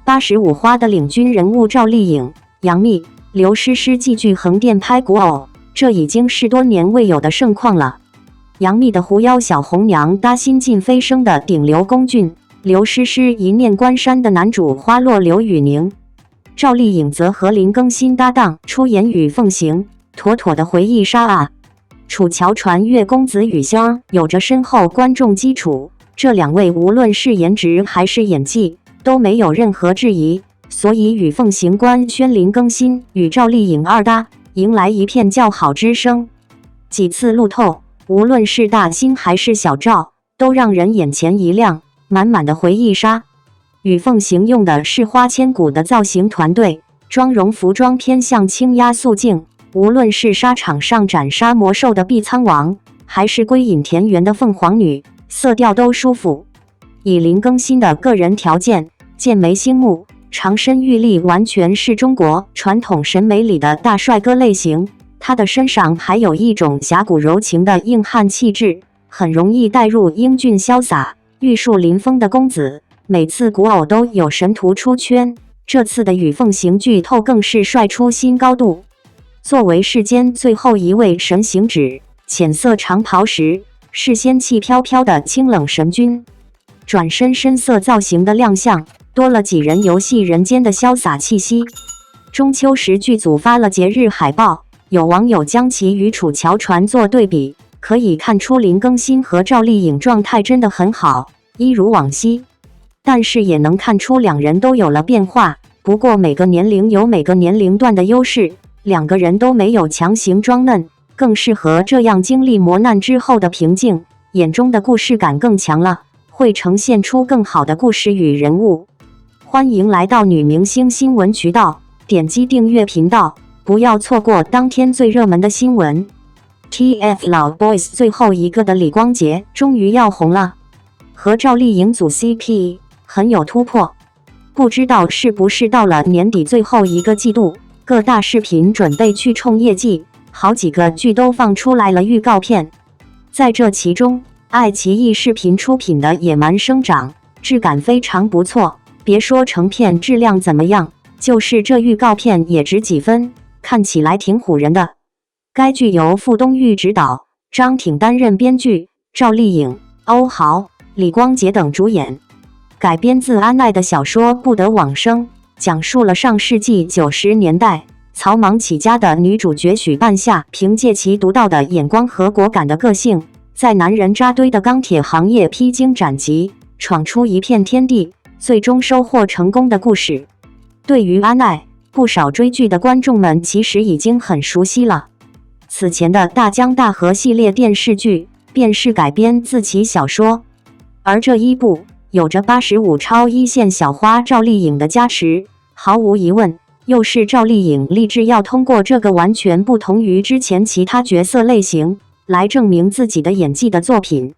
85花的领军人物赵丽颖、杨幂、刘诗诗继续横店拍古偶，这已经是多年未有的盛况了。杨幂的狐妖小红娘搭新晋飞升的顶流龚俊，刘诗诗一念关山的男主花落刘宇宁，赵丽颖则和林更新搭档出演《与凤行》，妥妥的回忆杀啊！楚乔传阅公子羽香有着深厚观众基础，这两位无论是颜值还是演技都没有任何质疑，所以《与凤行》官宣林更新与赵丽颖二搭，迎来一片叫好之声。几次路透，无论是大新还是小赵，都让人眼前一亮，满满的回忆杀。与凤行用的是花千骨的造型团队，妆容服装偏向轻压素净，无论是沙场上斩杀魔兽的碧苍王，还是归隐田园的凤凰女，色调都舒服。以林更新的个人条件，剑眉星目，长身玉立，完全是中国传统审美里的大帅哥类型。他的身上还有一种侠骨柔情的硬汉气质，很容易带入英俊潇洒、玉树临风的公子。每次古偶都有神徒出圈，这次的《与凤行》剧透更是帅出新高度。作为世间最后一位神行者，浅色长袍时是仙气飘飘的清冷神君，转身深色造型的亮相，多了几人游戏人间的潇洒气息。中秋时剧组发了节日海报，有网友将其与楚乔传做对比，可以看出林更新和赵丽颖状态真的很好，一如往昔。但是也能看出两人都有了变化，不过每个年龄有每个年龄段的优势，两个人都没有强行装嫩，更适合这样经历磨难之后的平静，眼中的故事感更强了，会呈现出更好的故事与人物。欢迎来到女明星新闻渠道，点击订阅频道，不要错过当天最热门的新闻。TF 老 boys 最后一个的李光洁终于要红了，和赵丽颖组 CP很有突破，不知道是不是到了年底最后一个季度，各大视频准备去冲业绩，好几个剧都放出来了预告片。在这其中，爱奇艺视频出品的《野蛮生长》质感非常不错，别说成片质量怎么样，就是这预告片也值几分，看起来挺唬人的。该剧由傅东育执导，张挺担任编剧，赵丽颖、欧豪、李光洁等主演。改编自安奈的小说《不得往生》，讲述了上世纪90年代草莽起家的女主角许半夏，凭借其独到的眼光和果敢的个性，在男人扎堆的钢铁行业披荆斩棘，闯出一片天地，最终收获成功的故事。对于安奈，不少追剧的观众们其实已经很熟悉了。此前的大江大河系列电视剧便是改编自其小说，而这一部有着85超一线小花赵丽颖的加持，毫无疑问，又是赵丽颖立志要通过这个完全不同于之前其他角色类型来证明自己的演技的作品。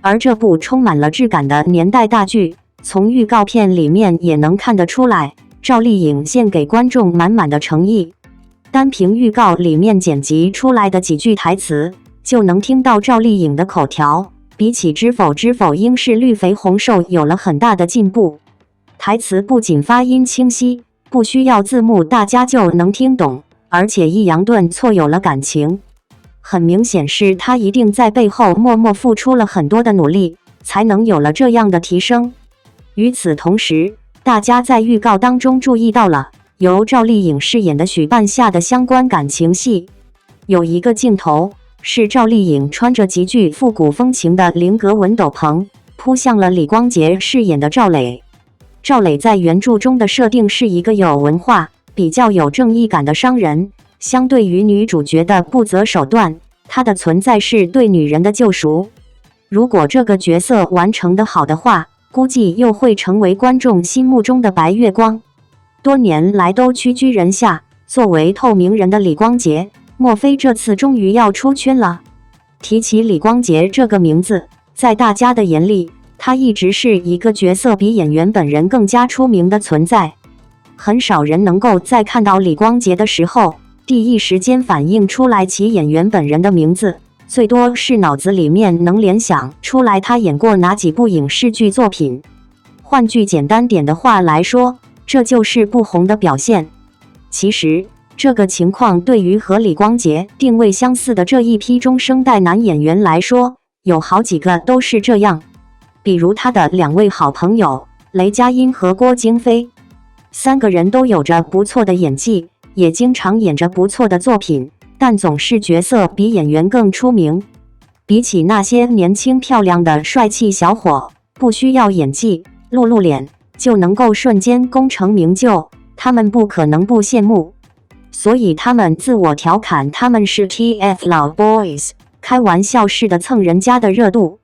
而这部充满了质感的年代大剧，从预告片里面也能看得出来，赵丽颖献给观众满满的诚意。单凭预告里面剪辑出来的几句台词，就能听到赵丽颖的口条比起知否知否应是绿肥红瘦有了很大的进步。台词不仅发音清晰，不需要字幕大家就能听懂，而且抑扬顿挫有了感情。很明显是他一定在背后默默付出了很多的努力，才能有了这样的提升。与此同时，大家在预告当中注意到了由赵丽颖饰演的许半夏的相关感情戏。有一个镜头是赵丽颖穿着极具复古风情的菱格纹斗篷，扑向了李光洁饰演的赵磊。赵磊在原著中的设定是一个有文化、比较有正义感的商人，相对于女主角的不择手段，他的存在是对女人的救赎。如果这个角色完成得好的话，估计又会成为观众心目中的白月光。多年来都屈居人下，作为透明人的李光洁，莫非这次终于要出圈了？提起李光洁这个名字，在大家的眼里，她一直是一个角色比演员本人更加出名的存在。很少人能够在看到李光洁的时候，第一时间反映出来其演员本人的名字，最多是脑子里面能联想出来她演过哪几部影视剧作品。换句简单点的话来说，这就是不红的表现。其实，这个情况对于和李光洁定位相似的这一批中生代男演员来说，有好几个都是这样。比如他的2位好朋友雷佳音和郭京飞，3个人都有着不错的演技，也经常演着不错的作品，但总是角色比演员更出名。比起那些年轻漂亮的帅气小伙，不需要演技，露脸就能够瞬间功成名就，他们不可能不羡慕。所以他们自我调侃他们是 TF 老 boys， 开玩笑式的蹭人家的热度。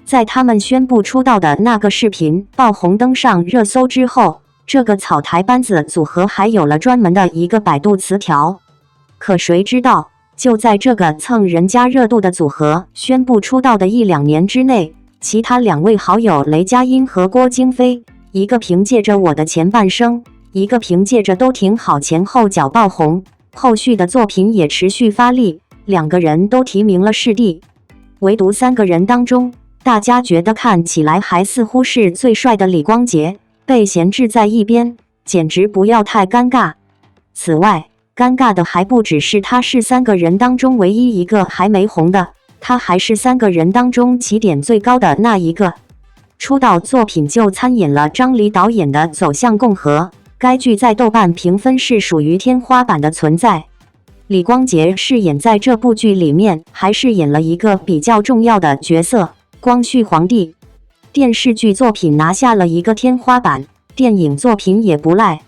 在他们宣布出道的那个视频爆红登上热搜之后，这个草台班子组合还有了专门的一个百度词条。可谁知道，就在这个蹭人家热度的组合宣布出道的1-2年之内，其他2位好友雷佳音和郭京飞，一个凭借着我的前半生，一个凭借着都挺好前后脚爆红，后续的作品也持续发力，2个人都提名了视帝。唯独3个人当中，大家觉得看起来还似乎是最帅的李光洁被闲置在一边，简直不要太尴尬。此外，尴尬的还不只是他是3个人当中唯一一个还没红的，他还是3个人当中起点最高的那一个。出道作品就参演了张黎导演的《走向共和》，该剧在豆瓣评分是属于天花板的存在。李光洁饰演在这部剧里面还是演了一个比较重要的角色，光绪皇帝。电视剧作品拿下了一个天花板，电影作品也不赖。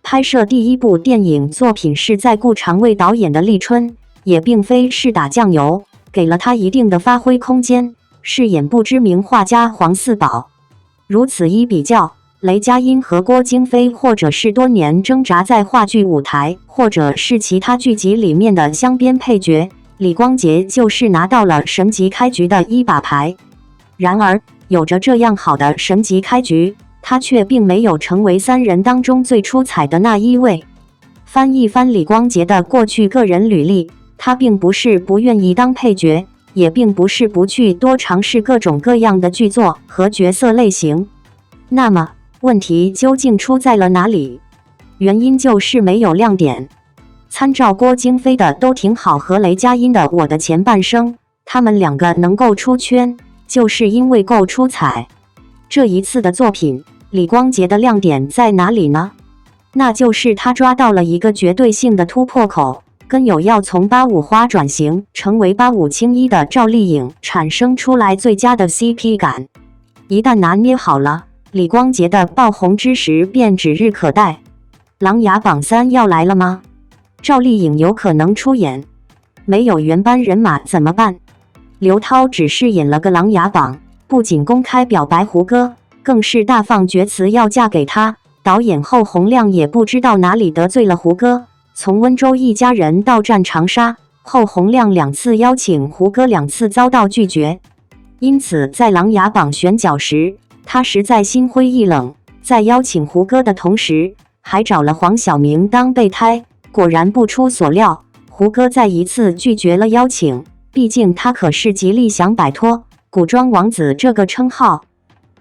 拍摄第1部电影作品是在顾长卫导演的《立春》，也并非是打酱油，给了他一定的发挥空间，饰演不知名画家黄四宝。如此一比较，雷佳音和郭京飞或者是多年挣扎在话剧舞台，或者是其他剧集里面的镶边配角，李光洁就是拿到了神级开局的1把牌。然而，有着这样好的神级开局，他却并没有成为3人当中最出彩的那一位。翻一翻李光洁的过去个人履历，他并不是不愿意当配角，也并不是不去多尝试各种各样的剧作和角色类型。那么，问题究竟出在了哪里？原因就是没有亮点。参照郭京飞的都挺好和雷佳音的我的前半生，他们2个能够出圈，就是因为够出彩。这一次的作品，李光洁的亮点在哪里呢？那就是他抓到了一个绝对性的突破口，跟有要从85花转型成为85青衣的赵丽颖产生出来最佳的 CP 感。一旦拿捏好了，李光洁的爆红之时便指日可待。琅琊榜3要来了吗？赵丽颖有可能出演，没有原班人马怎么办？刘涛只是演了个琅琊榜，不仅公开表白胡歌，更是大放厥词要嫁给他。导演后洪亮也不知道哪里得罪了胡歌，从温州一家人到战长沙，后洪亮2次邀请胡歌2次遭到拒绝。因此在琅琊榜选角时，他实在心灰意冷，在邀请胡歌的同时，还找了黄晓明当备胎。果然不出所料，胡歌再一次拒绝了邀请，毕竟他可是极力想摆脱古装王子这个称号。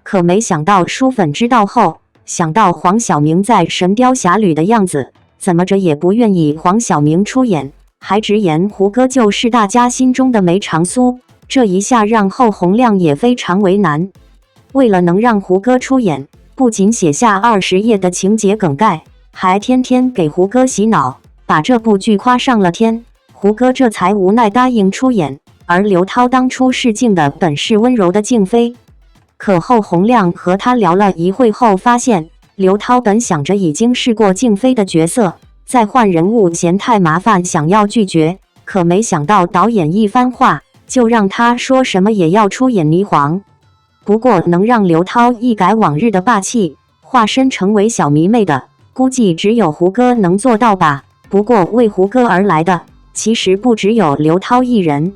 可没想到书粉知道后，想到黄晓明在《神雕侠侣》的样子，怎么着也不愿意黄晓明出演，还直言胡歌就是大家心中的梅长苏。这一下让后洪亮也非常为难。为了能让胡歌出演，不仅写下20页的情节梗概，还天天给胡歌洗脑，把这部剧夸上了天。胡歌这才无奈答应出演。而刘涛当初试镜的本是温柔的静妃，可后洪亮和他聊了一会后发现，刘涛本想着已经试过静妃的角色，再换人物嫌太麻烦，想要拒绝。可没想到导演一番话，就让他说什么也要出演霓凰。不过能让刘涛一改往日的霸气，化身成为小迷妹的，估计只有胡歌能做到吧。不过为胡歌而来的，其实不只有刘涛一人。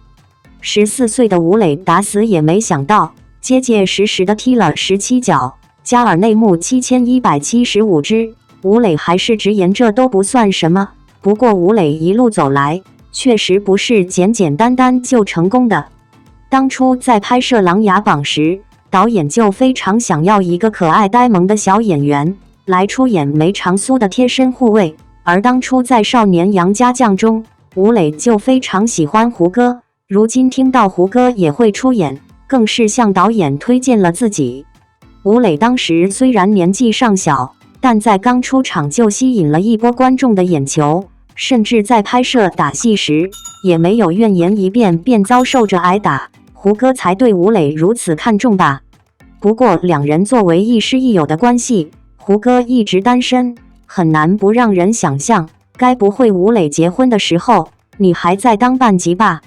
14岁的吴磊打死也没想到，结结实实的踢了17脚，加尔内幕7175只。吴磊还是直言这都不算什么。不过吴磊一路走来，确实不是简简单单就成功的。当初在拍摄《琅琊榜》时，导演就非常想要一个可爱呆萌的小演员，来出演梅长苏的贴身护卫。而当初在《少年杨家将》中，吴磊就非常喜欢胡歌，如今听到胡歌也会出演，更是向导演推荐了自己。吴磊当时虽然年纪尚小，但在刚出场就吸引了一波观众的眼球，甚至在拍摄打戏时也没有怨言一辩便遭受着挨打，胡歌才对吴磊如此看重吧。不过两人作为亦师亦友的关系，胡歌一直单身，很难不让人想象，该不会吴磊结婚的时候，你还在当伴级吧？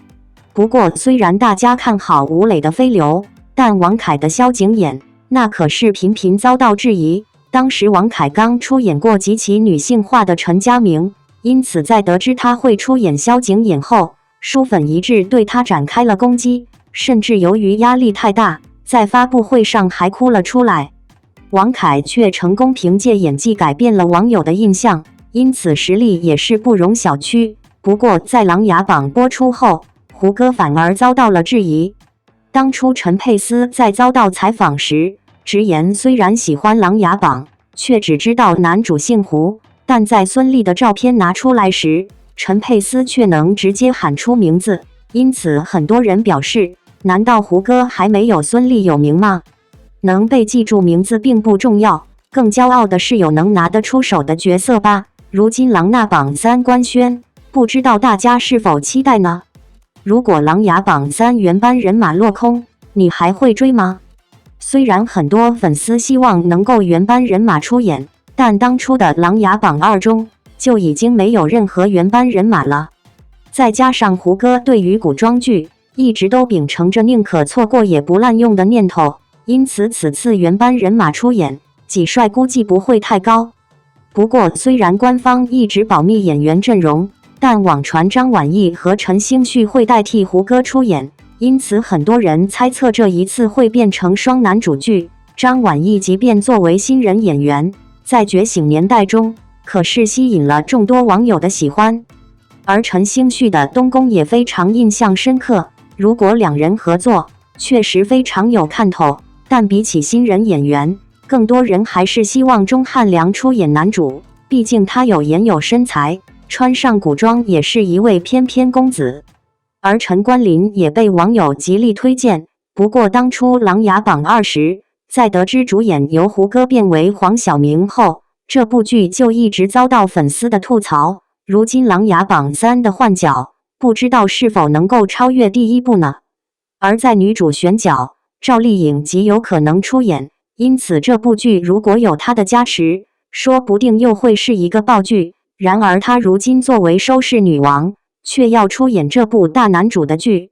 不过虽然大家看好吴磊的飞流，但王凯的萧景琰那可是频频遭到质疑。当时王凯刚出演过极其女性化的陈嘉明，因此在得知他会出演萧景琰后，书粉一致对他展开了攻击，甚至由于压力太大，在发布会上还哭了出来。王凯却成功凭借演技改变了网友的印象，因此实力也是不容小觑。不过在《琅琊榜》播出后，胡歌反而遭到了质疑。当初陈佩斯在遭到采访时直言，虽然喜欢《琅琊榜》，却只知道男主姓胡，但在孙俪的照片拿出来时，陈佩斯却能直接喊出名字。因此很多人表示，难道胡歌还没有孙俪有名吗？能被记住名字并不重要，更骄傲的是有能拿得出手的角色吧。如今《琅琊榜3》官宣，不知道大家是否期待呢？如果《琅琊榜3》原班人马落空，你还会追吗？虽然很多粉丝希望能够原班人马出演，但当初的《琅琊榜2》中就已经没有任何原班人马了。再加上胡歌对于古装剧一直都秉承着宁可错过也不滥用的念头，因此此次原班人马出演，几率估计不会太高。不过虽然官方一直保密演员阵容，但网传张晚意和陈星旭会代替胡歌出演，因此很多人猜测这一次会变成双男主剧。张晚意即便作为新人演员，在《觉醒年代》中可是吸引了众多网友的喜欢，而陈星旭的东宫也非常印象深刻。如果两人合作，确实非常有看头，但比起新人演员，更多人还是希望钟汉良出演男主，毕竟他有颜有身材，穿上古装也是一位翩翩公子。而陈冠霖也被网友极力推荐，不过当初《琅琊榜2》时，在得知主演由胡歌变为黄晓明后，这部剧就一直遭到粉丝的吐槽。如今《琅琊榜3》的换角，不知道是否能够超越第一部呢？而在女主选角，赵丽颖极有可能出演，因此这部剧如果有她的加持，说不定又会是一个爆剧。然而她如今作为收视女王，却要出演这部大男主的剧。